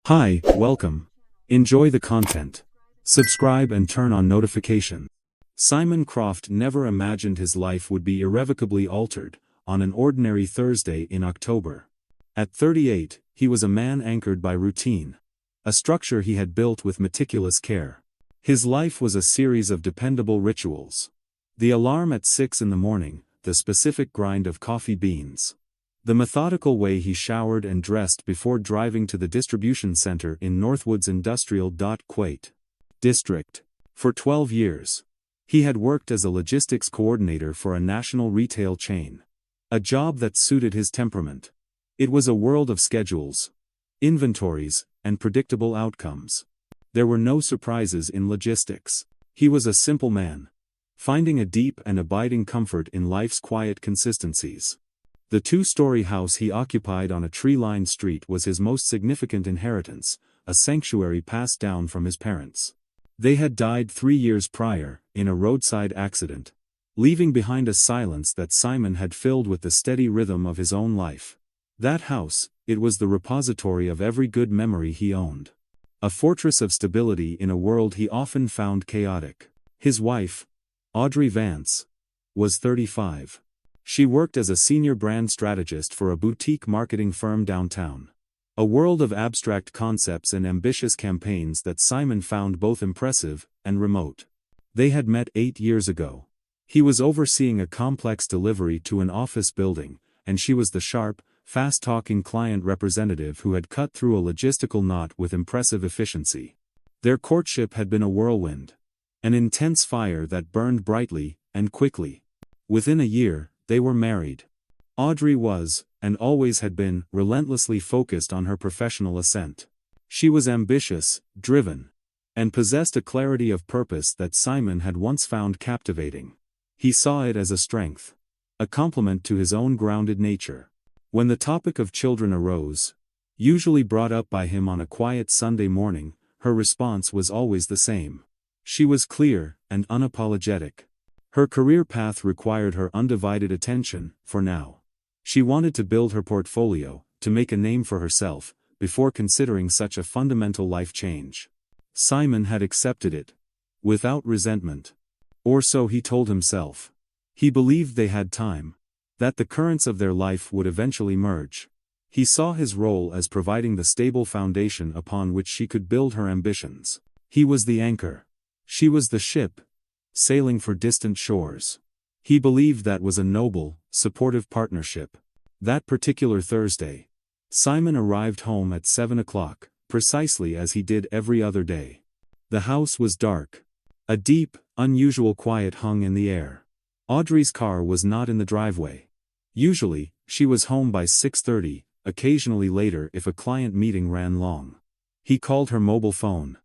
Hi, welcome. Enjoy the content. Subscribe and turn on notifications. Simon Croft never imagined his life would be irrevocably altered on an ordinary Thursday in October. At 38, he was a man anchored by routine, a structure he had built with meticulous care. His life was a series of dependable rituals. The alarm at 6 in the morning, the specific grind of coffee beans. The methodical way he showered and dressed before driving to the distribution center in Northwood's Industrial Quate District. For 12 years, he had worked as a logistics coordinator for a national retail chain. A job that suited his temperament. It was a world of schedules, inventories, and predictable outcomes. There were no surprises in logistics. He was a simple man, finding a deep and abiding comfort in life's quiet consistencies. The two-story house he occupied on a tree-lined street was his most significant inheritance, a sanctuary passed down from his parents. They had died 3 years prior, in a roadside accident, leaving behind a silence that Simon had filled with the steady rhythm of his own life. That house, it was the repository of every good memory he owned. A fortress of stability in a world he often found chaotic. His wife, Audrey Vance, was 35. She worked as a senior brand strategist for a boutique marketing firm downtown. A world of abstract concepts and ambitious campaigns that Simon found both impressive and remote. They had met 8 years ago. He was overseeing a complex delivery to an office building, and she was the sharp, fast-talking client representative who had cut through a logistical knot with impressive efficiency. Their courtship had been a whirlwind. An intense fire that burned brightly and quickly. Within a year, they were married. Audrey was, and always had been, relentlessly focused on her professional ascent. She was ambitious, driven, and possessed a clarity of purpose that Simon had once found captivating. He saw it as a strength, a complement to his own grounded nature. When the topic of children arose, usually brought up by him on a quiet Sunday morning, her response was always the same. She was clear and unapologetic. Her career path required her undivided attention, for now. She wanted to build her portfolio, to make a name for herself, before considering such a fundamental life change. Simon had accepted it, without resentment. Or so he told himself. He believed they had time, that the currents of their life would eventually merge. He saw his role as providing the stable foundation upon which she could build her ambitions. He was the anchor. She was the ship, sailing for distant shores. He believed that was a noble, supportive partnership. That particular Thursday, Simon arrived home at 7 o'clock, precisely as he did every other day. The house was dark. A deep, unusual quiet hung in the air. Audrey's car was not in the driveway. Usually, she was home by 6:30, occasionally later if a client meeting ran long. He called her mobile phone.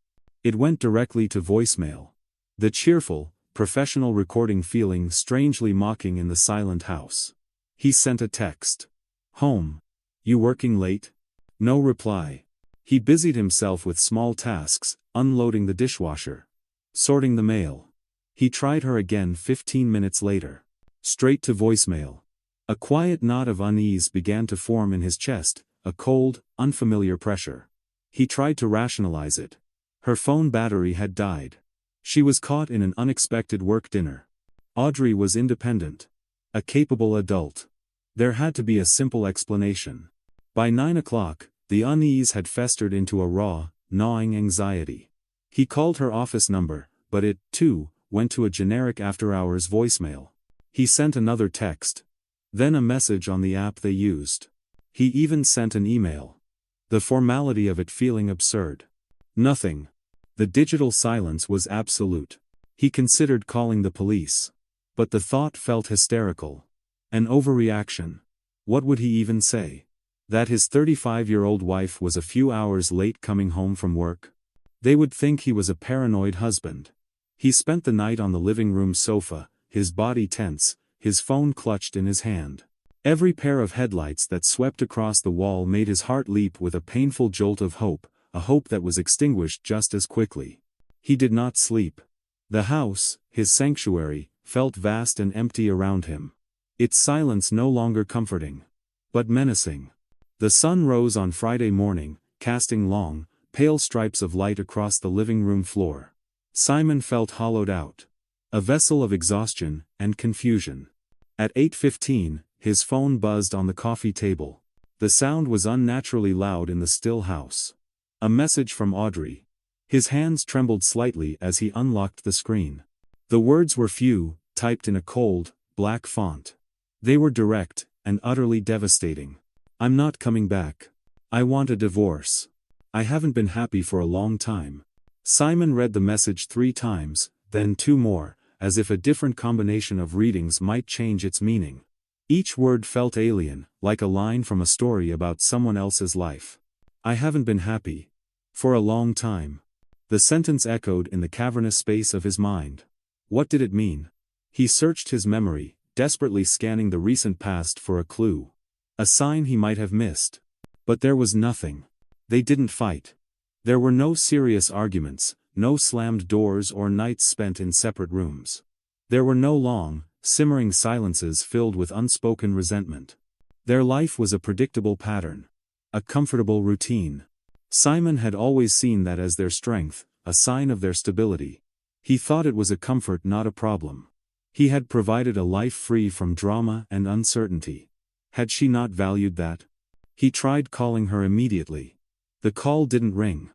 It went directly to voicemail. The cheerful, professional recording feeling strangely mocking in the silent house. He sent a text. "Home. You working late?" No reply. He busied himself with small tasks, unloading the dishwasher, sorting the mail. He tried her again 15 minutes later. Straight to voicemail. A quiet knot of unease began to form in his chest, a cold, unfamiliar pressure. He tried to rationalize it. Her phone battery had died. She was caught in an unexpected work dinner. Audrey was independent. A capable adult. There had to be a simple explanation. By 9 o'clock, the unease had festered into a raw, gnawing anxiety. He called her office number, but it, too, went to a generic after-hours voicemail. He sent another text. Then a message on the app they used. He even sent an email. The formality of it feeling absurd. Nothing. The digital silence was absolute. He considered calling the police. But the thought felt hysterical. An overreaction. What would he even say? That his 35-year-old wife was a few hours late coming home from work? They would think he was a paranoid husband. He spent the night on the living room sofa, his body tense, his phone clutched in his hand. Every pair of headlights that swept across the wall made his heart leap with a painful jolt of hope. A hope that was extinguished just as quickly. He did not sleep. The house, his sanctuary, felt vast and empty around him. Its silence no longer comforting, but menacing. The sun rose on Friday morning, casting long, pale stripes of light across the living room floor. Simon felt hollowed out. A vessel of exhaustion and confusion. At 8:15, his phone buzzed on the coffee table. The sound was unnaturally loud in the still house. A message from Audrey. His hands trembled slightly as he unlocked the screen. The words were few, typed in a cold, black font. They were direct, and utterly devastating. "I'm not coming back. I want a divorce. I haven't been happy for a long time." Simon read the message 3 times, then 2 more, as if a different combination of readings might change its meaning. Each word felt alien, like a line from a story about someone else's life. "I haven't been happy. For a long time." The sentence echoed in the cavernous space of his mind. What did it mean? He searched his memory, desperately scanning the recent past for a clue. A sign he might have missed. But there was nothing. They didn't fight. There were no serious arguments, no slammed doors or nights spent in separate rooms. There were no long, simmering silences filled with unspoken resentment. Their life was a predictable pattern. A comfortable routine. Simon had always seen that as their strength, a sign of their stability. He thought it was a comfort, not a problem. He had provided a life free from drama and uncertainty. Had she not valued that? He tried calling her immediately. The call didn't ring.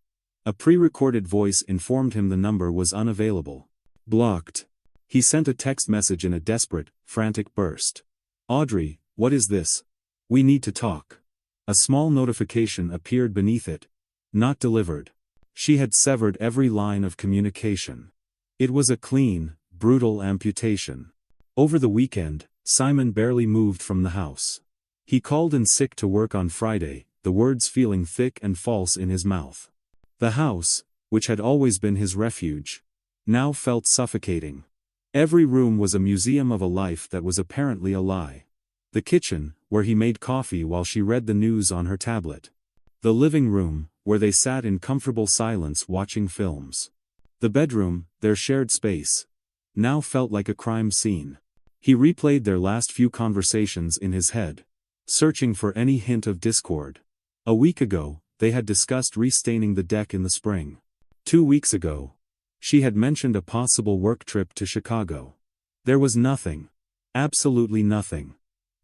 A pre-recorded voice informed him the number was unavailable. Blocked. He sent a text message in a desperate, frantic burst. "Audrey, what is this? We need to talk." A small notification appeared beneath it. Not delivered. She had severed every line of communication. It was a clean, brutal amputation. Over the weekend, Simon barely moved from the house. He called in sick to work on Friday, the words feeling thick and false in his mouth. The house, which had always been his refuge, now felt suffocating. Every room was a museum of a life that was apparently a lie. The kitchen, where he made coffee while she read the news on her tablet. The living room, where they sat in comfortable silence watching films. The bedroom, their shared space, now felt like a crime scene. He replayed their last few conversations in his head, searching for any hint of discord. A week ago, they had discussed restaining the deck in the spring. 2 weeks ago, she had mentioned a possible work trip to Chicago. There was nothing, absolutely nothing,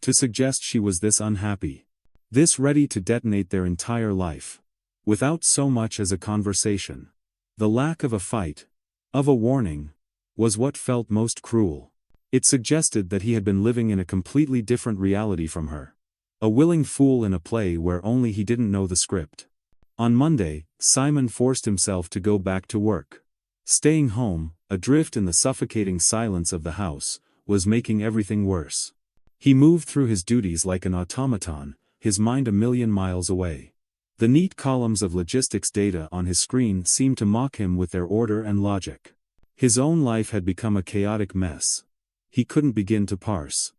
to suggest she was this unhappy, this ready to detonate their entire life, without so much as a conversation. The lack of a fight, of a warning, was what felt most cruel. It suggested that he had been living in a completely different reality from her. A willing fool in a play where only he didn't know the script. On Monday, Simon forced himself to go back to work. Staying home, adrift in the suffocating silence of the house, was making everything worse. He moved through his duties like an automaton, his mind a million miles away. The neat columns of logistics data on his screen seemed to mock him with their order and logic. His own life had become a chaotic mess. He couldn't begin to parse.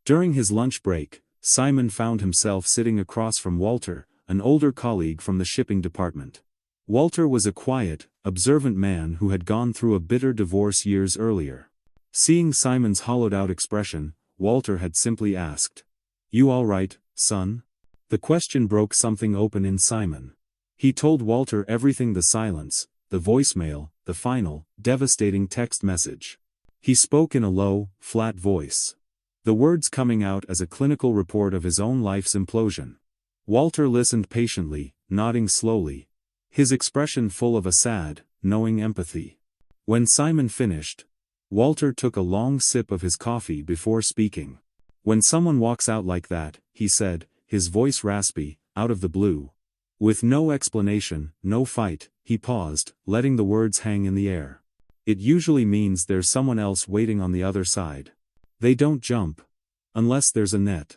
During his lunch break, Simon found himself sitting across from Walter, an older colleague from the shipping department. Walter was a quiet, observant man who had gone through a bitter divorce years earlier. Seeing Simon's hollowed-out expression, Walter had simply asked, "You all right, son?" The question broke something open in Simon. He told Walter everything: the silence, the voicemail, the final, devastating text message. He spoke in a low, flat voice. The words coming out as a clinical report of his own life's implosion. Walter listened patiently, nodding slowly, his expression full of a sad, knowing empathy. When Simon finished, Walter took a long sip of his coffee before speaking. "When someone walks out like that," he said, his voice raspy, out of the blue. With no explanation, no fight, he paused, letting the words hang in the air. "It usually means there's someone else waiting on the other side. They don't jump. Unless there's a net."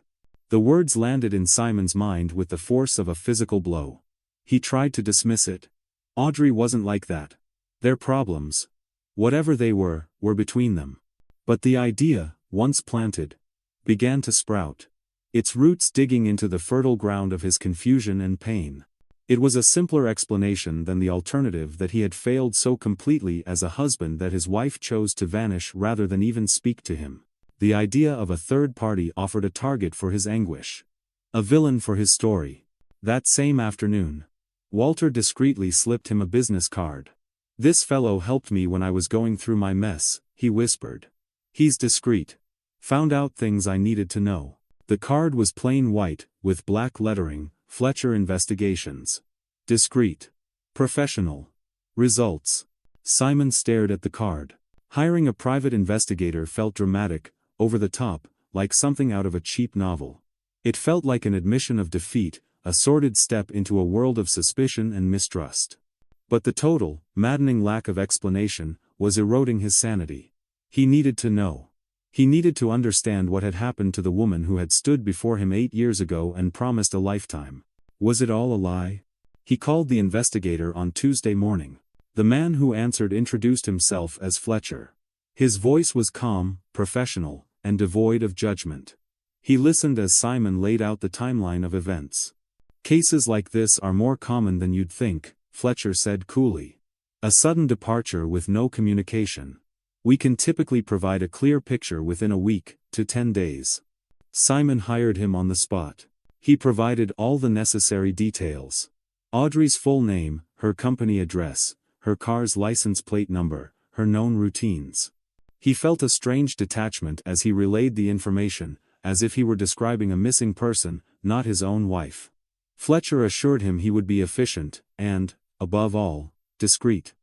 The words landed in Simon's mind with the force of a physical blow. He tried to dismiss it. Audrey wasn't like that. Their problems, whatever they were between them. But the idea, once planted, began to sprout. Its roots digging into the fertile ground of his confusion and pain. It was a simpler explanation than the alternative that he had failed so completely as a husband that his wife chose to vanish rather than even speak to him. The idea of a third party offered a target for his anguish. A villain for his story. That same afternoon, Walter discreetly slipped him a business card. "This fellow helped me when I was going through my mess," he whispered. "He's discreet. Found out things I needed to know." The card was plain white, with black lettering, "Fletcher Investigations." Discreet. Professional. Results. Simon stared at the card. Hiring a private investigator felt dramatic, over the top, like something out of a cheap novel. It felt like an admission of defeat, a sordid step into a world of suspicion and mistrust. But the total, maddening lack of explanation, was eroding his sanity. He needed to know. He needed to understand what had happened to the woman who had stood before him 8 years ago and promised a lifetime. Was it all a lie? He called the investigator on Tuesday morning. The man who answered introduced himself as Fletcher. His voice was calm, professional, and devoid of judgment. He listened as Simon laid out the timeline of events. "Cases like this are more common than you'd think," Fletcher said coolly. "A sudden departure with no communication. We can typically provide a clear picture within a week to 10 days. Simon hired him on the spot. He provided all the necessary details. Audrey's full name, her company address, her car's license plate number, her known routines. He felt a strange detachment as he relayed the information, as if he were describing a missing person, not his own wife. Fletcher assured him he would be efficient, and, above all, discreet.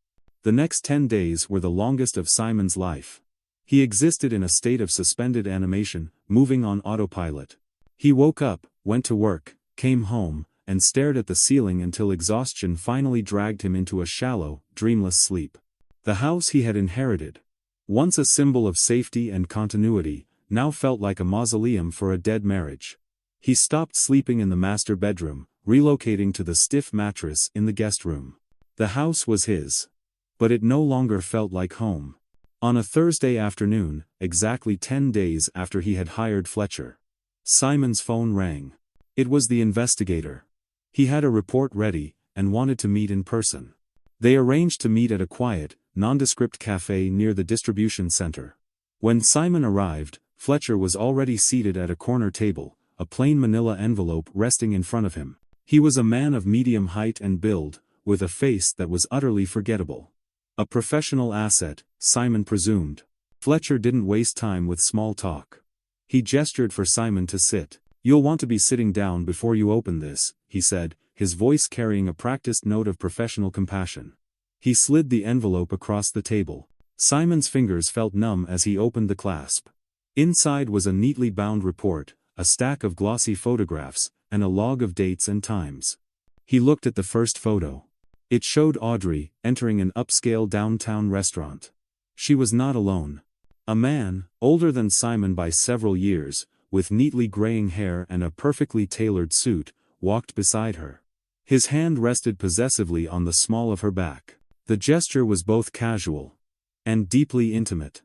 The next 10 days were the longest of Simon's life. He existed in a state of suspended animation, moving on autopilot. He woke up, went to work, came home, and stared at the ceiling until exhaustion finally dragged him into a shallow, dreamless sleep. The house he had inherited, once a symbol of safety and continuity, now felt like a mausoleum for a dead marriage. He stopped sleeping in the master bedroom, relocating to the stiff mattress in the guest room. The house was his. But it no longer felt like home. On a Thursday afternoon, exactly 10 days after he had hired Fletcher, Simon's phone rang. It was the investigator. He had a report ready, and wanted to meet in person. They arranged to meet at a quiet, nondescript cafe near the distribution center. When Simon arrived, Fletcher was already seated at a corner table, a plain manila envelope resting in front of him. He was a man of medium height and build, with a face that was utterly forgettable. A professional asset, Simon presumed. Fletcher didn't waste time with small talk. He gestured for Simon to sit. "You'll want to be sitting down before you open this," he said, his voice carrying a practiced note of professional compassion. He slid the envelope across the table. Simon's fingers felt numb as he opened the clasp. Inside was a neatly bound report, a stack of glossy photographs, and a log of dates and times. He looked at the first photo. It showed Audrey, entering an upscale downtown restaurant. She was not alone. A man, older than Simon by several years, with neatly graying hair and a perfectly tailored suit, walked beside her. His hand rested possessively on the small of her back. The gesture was both casual and deeply intimate.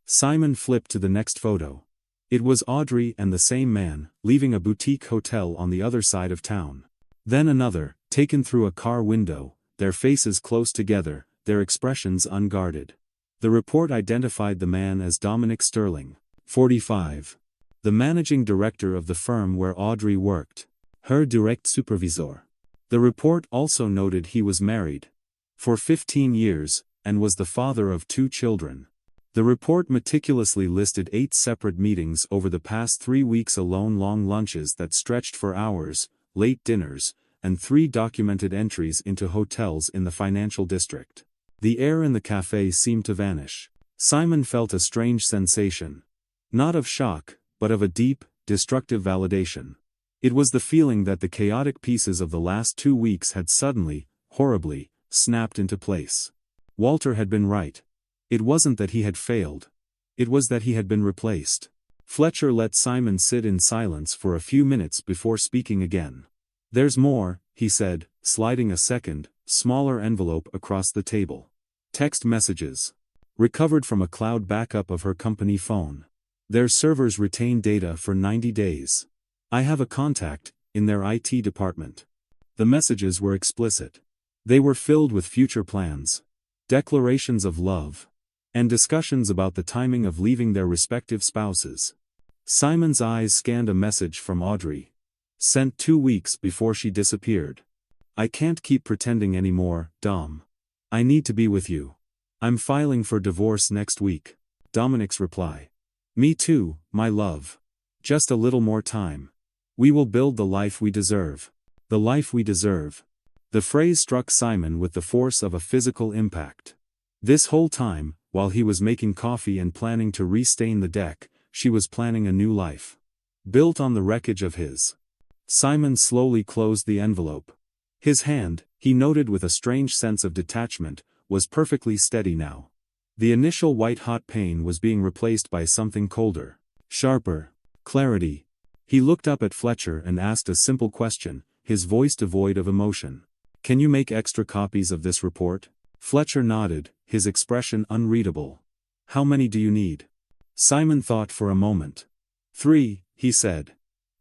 Simon flipped to the next photo. It was Audrey and the same man, leaving a boutique hotel on the other side of town. Then another, taken through a car window, their faces close together, their expressions unguarded. The report identified the man as Dominic Sterling, 45. The managing director of the firm where Audrey worked. Her direct supervisor. The report also noted he was married for 15 years, and was the father of 2 children. The report meticulously listed 8 separate meetings over the past 3 weeks alone, long lunches that stretched for hours, late dinners, and 3 documented entries into hotels in the financial district. The air in the cafe seemed to vanish. Simon felt a strange sensation. Not of shock, but of a deep, destructive validation. It was the feeling that the chaotic pieces of the last 2 weeks had suddenly, horribly, snapped into place. Walter had been right. It wasn't that he had failed. It was that he had been replaced. Fletcher let Simon sit in silence for a few minutes before speaking again. "There's more," he said, sliding a second, smaller envelope across the table. Text messages. Recovered from a cloud backup of her company phone. Their servers retain data for 90 days. I have a contact in their IT department. The messages were explicit. They were filled with future plans, declarations of love, and discussions about the timing of leaving their respective spouses. Simon's eyes scanned a message from Audrey, sent 2 weeks before she disappeared. I can't keep pretending anymore, Dom. I need to be with you. I'm filing for divorce next week. Dominic's reply. Me too, my love. Just a little more time. We will build the life we deserve. The life we deserve. The phrase struck Simon with the force of a physical impact. This whole time, while he was making coffee and planning to restain the deck, she was planning a new life. Built on the wreckage of his. Simon slowly closed the envelope. His hand, he noted with a strange sense of detachment, was perfectly steady now. The initial white-hot pain was being replaced by something colder, sharper, clarity. He looked up at Fletcher and asked a simple question, his voice devoid of emotion. Can you make extra copies of this report? Fletcher nodded, his expression unreadable. How many do you need? Simon thought for a moment. 3, he said.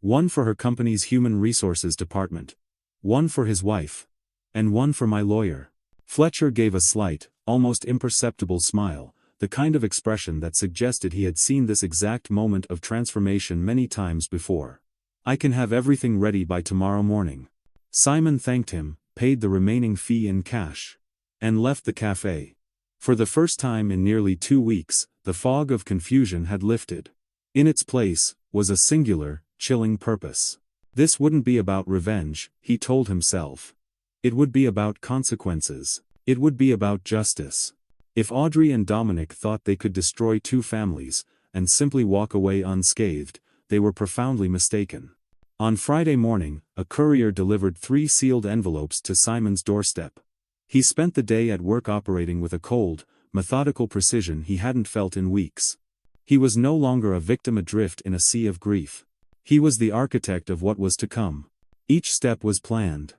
1 for her company's human resources department. 1 for his wife. And 1 for my lawyer. Fletcher gave a slight, almost imperceptible smile, the kind of expression that suggested he had seen this exact moment of transformation many times before. I can have everything ready by tomorrow morning. Simon thanked him, paid the remaining fee in cash, and left the cafe. For the first time in nearly 2 weeks, the fog of confusion had lifted. In its place, was a singular, chilling purpose. This wouldn't be about revenge, he told himself. It would be about consequences. It would be about justice. If Audrey and Dominic thought they could destroy 2 families, and simply walk away unscathed, they were profoundly mistaken. On Friday morning, a courier delivered 3 sealed envelopes to Simon's doorstep. He spent the day at work operating with a cold, methodical precision he hadn't felt in weeks. He was no longer a victim adrift in a sea of grief. He was the architect of what was to come. Each step was planned.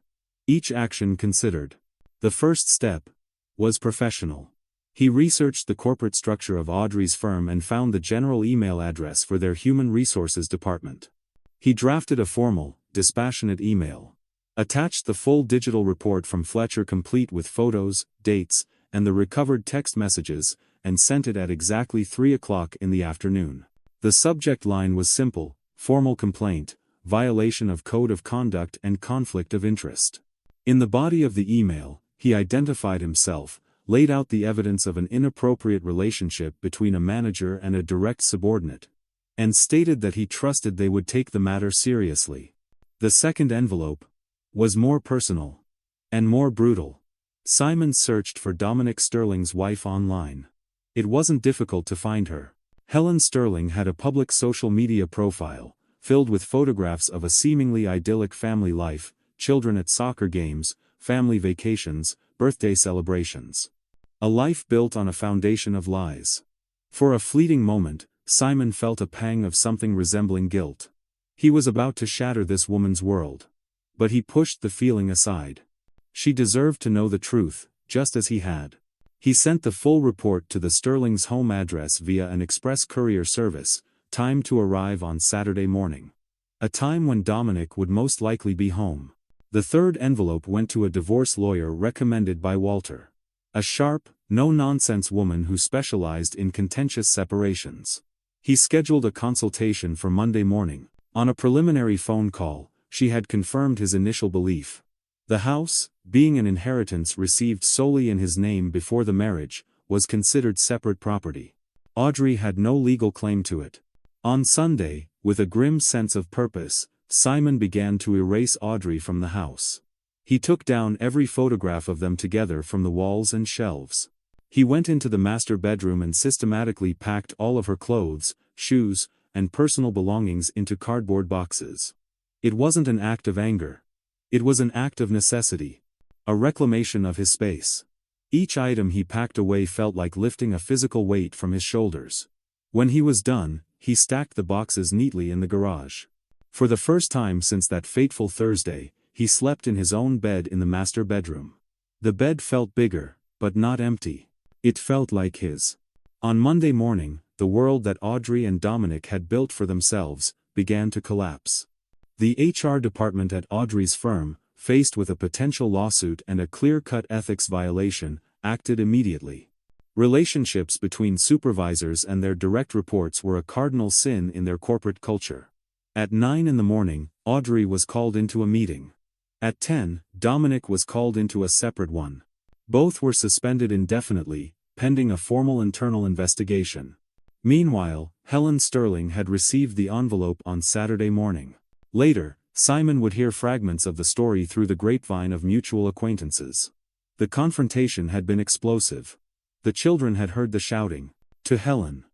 Each action considered. The first step was professional. He researched the corporate structure of Audrey's firm and found the general email address for their human resources department. He drafted a formal, dispassionate email. Attached the full digital report from Fletcher complete with photos, dates, and the recovered text messages, and sent it at exactly 3 o'clock in the afternoon. The subject line was simple: formal complaint, violation of code of conduct and conflict of interest. In the body of the email, he identified himself, laid out the evidence of an inappropriate relationship between a manager and a direct subordinate, and stated that he trusted they would take the matter seriously. The second envelope was more personal and more brutal. Simon searched for Dominic Sterling's wife online. It wasn't difficult to find her. Helen Sterling had a public social media profile, filled with photographs of a seemingly idyllic family life, children at soccer games, family vacations, birthday celebrations. A life built on a foundation of lies. For a fleeting moment, Simon felt a pang of something resembling guilt. He was about to shatter this woman's world. But he pushed the feeling aside. She deserved to know the truth, just as he had. He sent the full report to the Sterling's home address via an express courier service, timed to arrive on Saturday morning. A time when Dominic would most likely be home. The third envelope went to a divorce lawyer recommended by Walter. A sharp, no-nonsense woman who specialized in contentious separations. He scheduled a consultation for Monday morning. On a preliminary phone call, she had confirmed his initial belief. The house, being an inheritance received solely in his name before the marriage, was considered separate property. Audrey had no legal claim to it. On Sunday, with a grim sense of purpose, Simon began to erase Audrey from the house. He took down every photograph of them together from the walls and shelves. He went into the master bedroom and systematically packed all of her clothes, shoes, and personal belongings into cardboard boxes. It wasn't an act of anger. It was an act of necessity. A reclamation of his space. Each item he packed away felt like lifting a physical weight from his shoulders. When he was done, he stacked the boxes neatly in the garage. For the first time since that fateful Thursday, he slept in his own bed in the master bedroom. The bed felt bigger, but not empty. It felt like his. On Monday morning, the world that Audrey and Dominic had built for themselves began to collapse. The HR department at Audrey's firm, faced with a potential lawsuit and a clear-cut ethics violation, acted immediately. Relationships between supervisors and their direct reports were a cardinal sin in their corporate culture. At 9 in the morning, Audrey was called into a meeting. At 10, Dominic was called into a separate one. Both were suspended indefinitely, pending a formal internal investigation. Meanwhile, Helen Sterling had received the envelope on Saturday morning. Later, Simon would hear fragments of the story through the grapevine of mutual acquaintances. The confrontation had been explosive. The children had heard the shouting. To Helen,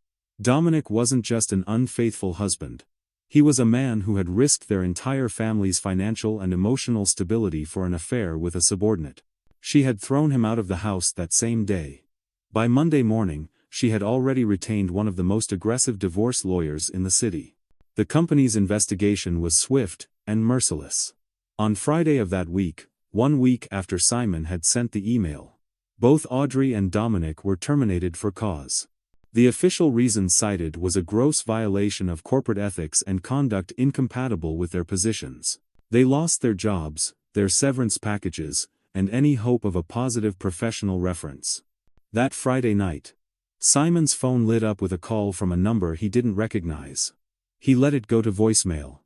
Dominic wasn't just an unfaithful husband. He was a man who had risked their entire family's financial and emotional stability for an affair with a subordinate. She had thrown him out of the house that same day. By Monday morning, she had already retained one of the most aggressive divorce lawyers in the city. The company's investigation was swift and merciless. On Friday of that week, 1 week after Simon had sent the email, both Audrey and Dominic were terminated for cause. The official reason cited was a gross violation of corporate ethics and conduct incompatible with their positions. They lost their jobs, their severance packages, and any hope of a positive professional reference. That Friday night, Simon's phone lit up with a call from a number he didn't recognize. He let it go to voicemail.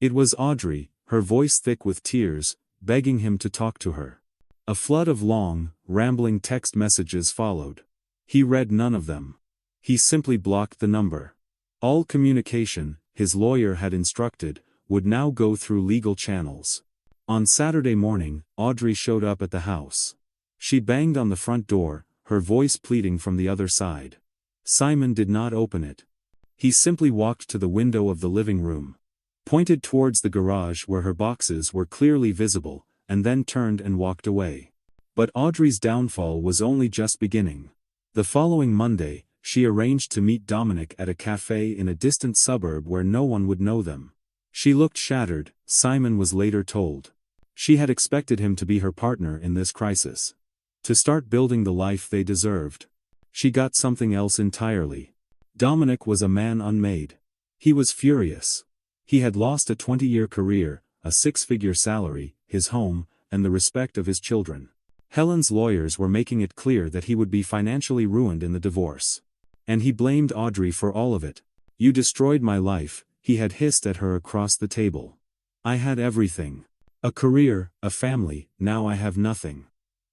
It was Audrey, her voice thick with tears, begging him to talk to her. A flood of long, rambling text messages followed. He read none of them. He simply blocked the number. All communication, his lawyer had instructed, would now go through legal channels. On Saturday morning, Audrey showed up at the house. She banged on the front door, her voice pleading from the other side. Simon did not open it. He simply walked to the window of the living room, pointed towards the garage where her boxes were clearly visible, and then turned and walked away. But Audrey's downfall was only just beginning. The following Monday, she arranged to meet Dominic at a cafe in a distant suburb where no one would know them. She looked shattered, Simon was later told. She had expected him to be her partner in this crisis, to start building the life they deserved. She got something else entirely. Dominic was a man unmade. He was furious. He had lost a 20-year career, a 6-figure salary, his home, and the respect of his children. Helen's lawyers were making it clear that he would be financially ruined in the divorce. And he blamed Audrey for all of it. "You destroyed my life," he had hissed at her across the table. "I had everything. A career, a family, now I have nothing.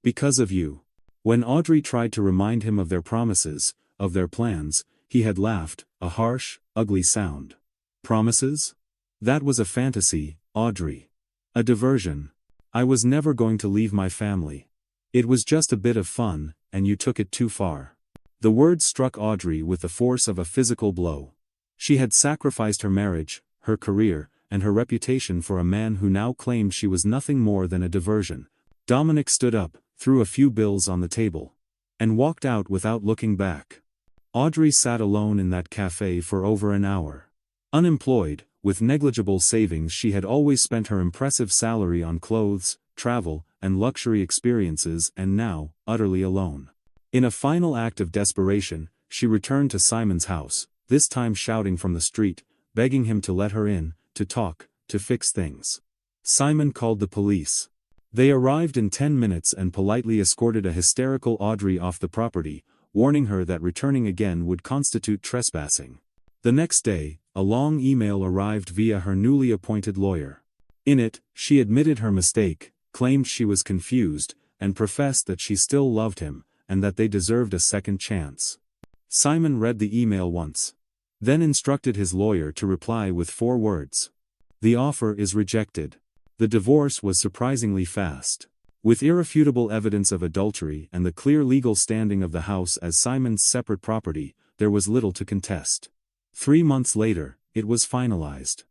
Because of you." When Audrey tried to remind him of their promises, of their plans, he had laughed, a harsh, ugly sound. "Promises? That was a fantasy, Audrey. A diversion. I was never going to leave my family. It was just a bit of fun, and you took it too far." The words struck Audrey with the force of a physical blow. She had sacrificed her marriage, her career, and her reputation for a man who now claimed she was nothing more than a diversion. Dominic stood up, threw a few bills on the table, and walked out without looking back. Audrey sat alone in that cafe for over an hour. Unemployed, with negligible savings, she had always spent her impressive salary on clothes, travel, and luxury experiences, and now, utterly alone. In a final act of desperation, she returned to Simon's house, this time shouting from the street, begging him to let her in, to talk, to fix things. Simon called the police. They arrived in 10 minutes and politely escorted a hysterical Audrey off the property, warning her that returning again would constitute trespassing. The next day, a long email arrived via her newly appointed lawyer. In it, she admitted her mistake, claimed she was confused, and professed that she still loved him, and that they deserved a second chance. Simon read the email once, then instructed his lawyer to reply with 4 words. "The offer is rejected." The divorce was surprisingly fast. With irrefutable evidence of adultery and the clear legal standing of the house as Simon's separate property, there was little to contest. 3 months later, it was finalized.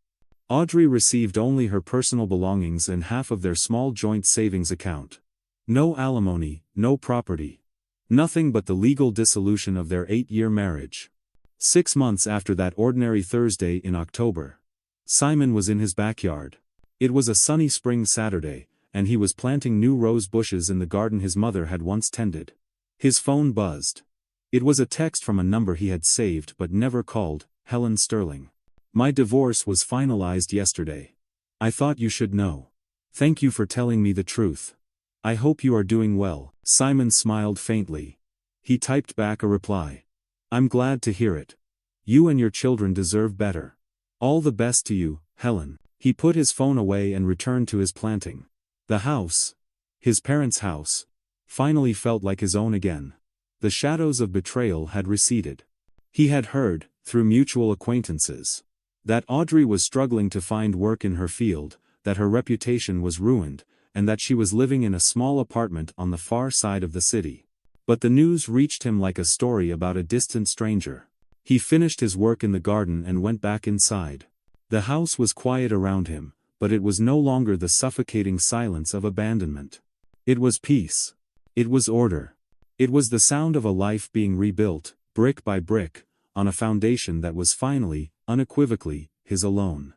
Audrey received only her personal belongings and half of their small joint savings account. No alimony, no property. Nothing but the legal dissolution of their 8-year marriage. 6 months after that ordinary Thursday in October, Simon was in his backyard. It was a sunny spring Saturday, and he was planting new rose bushes in the garden his mother had once tended. His phone buzzed. It was a text from a number he had saved but never called, Helen Sterling. "My divorce was finalized yesterday. I thought you should know. Thank you for telling me the truth. I hope you are doing well." Simon smiled faintly. He typed back a reply. "I'm glad to hear it. You and your children deserve better. All the best to you, Helen." He put his phone away and returned to his planting. The house, his parents' house, finally felt like his own again. The shadows of betrayal had receded. He had heard, through mutual acquaintances, that Audrey was struggling to find work in her field, that her reputation was ruined, and that she was living in a small apartment on the far side of the city. But the news reached him like a story about a distant stranger. He finished his work in the garden and went back inside. The house was quiet around him, but it was no longer the suffocating silence of abandonment. It was peace. It was order. It was the sound of a life being rebuilt, brick by brick, on a foundation that was finally, unequivocally, his alone.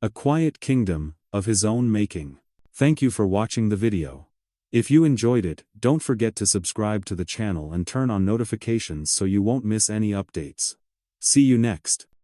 A quiet kingdom, of his own making. Thank you for watching the video. If you enjoyed it, don't forget to subscribe to the channel and turn on notifications so you won't miss any updates. See you next.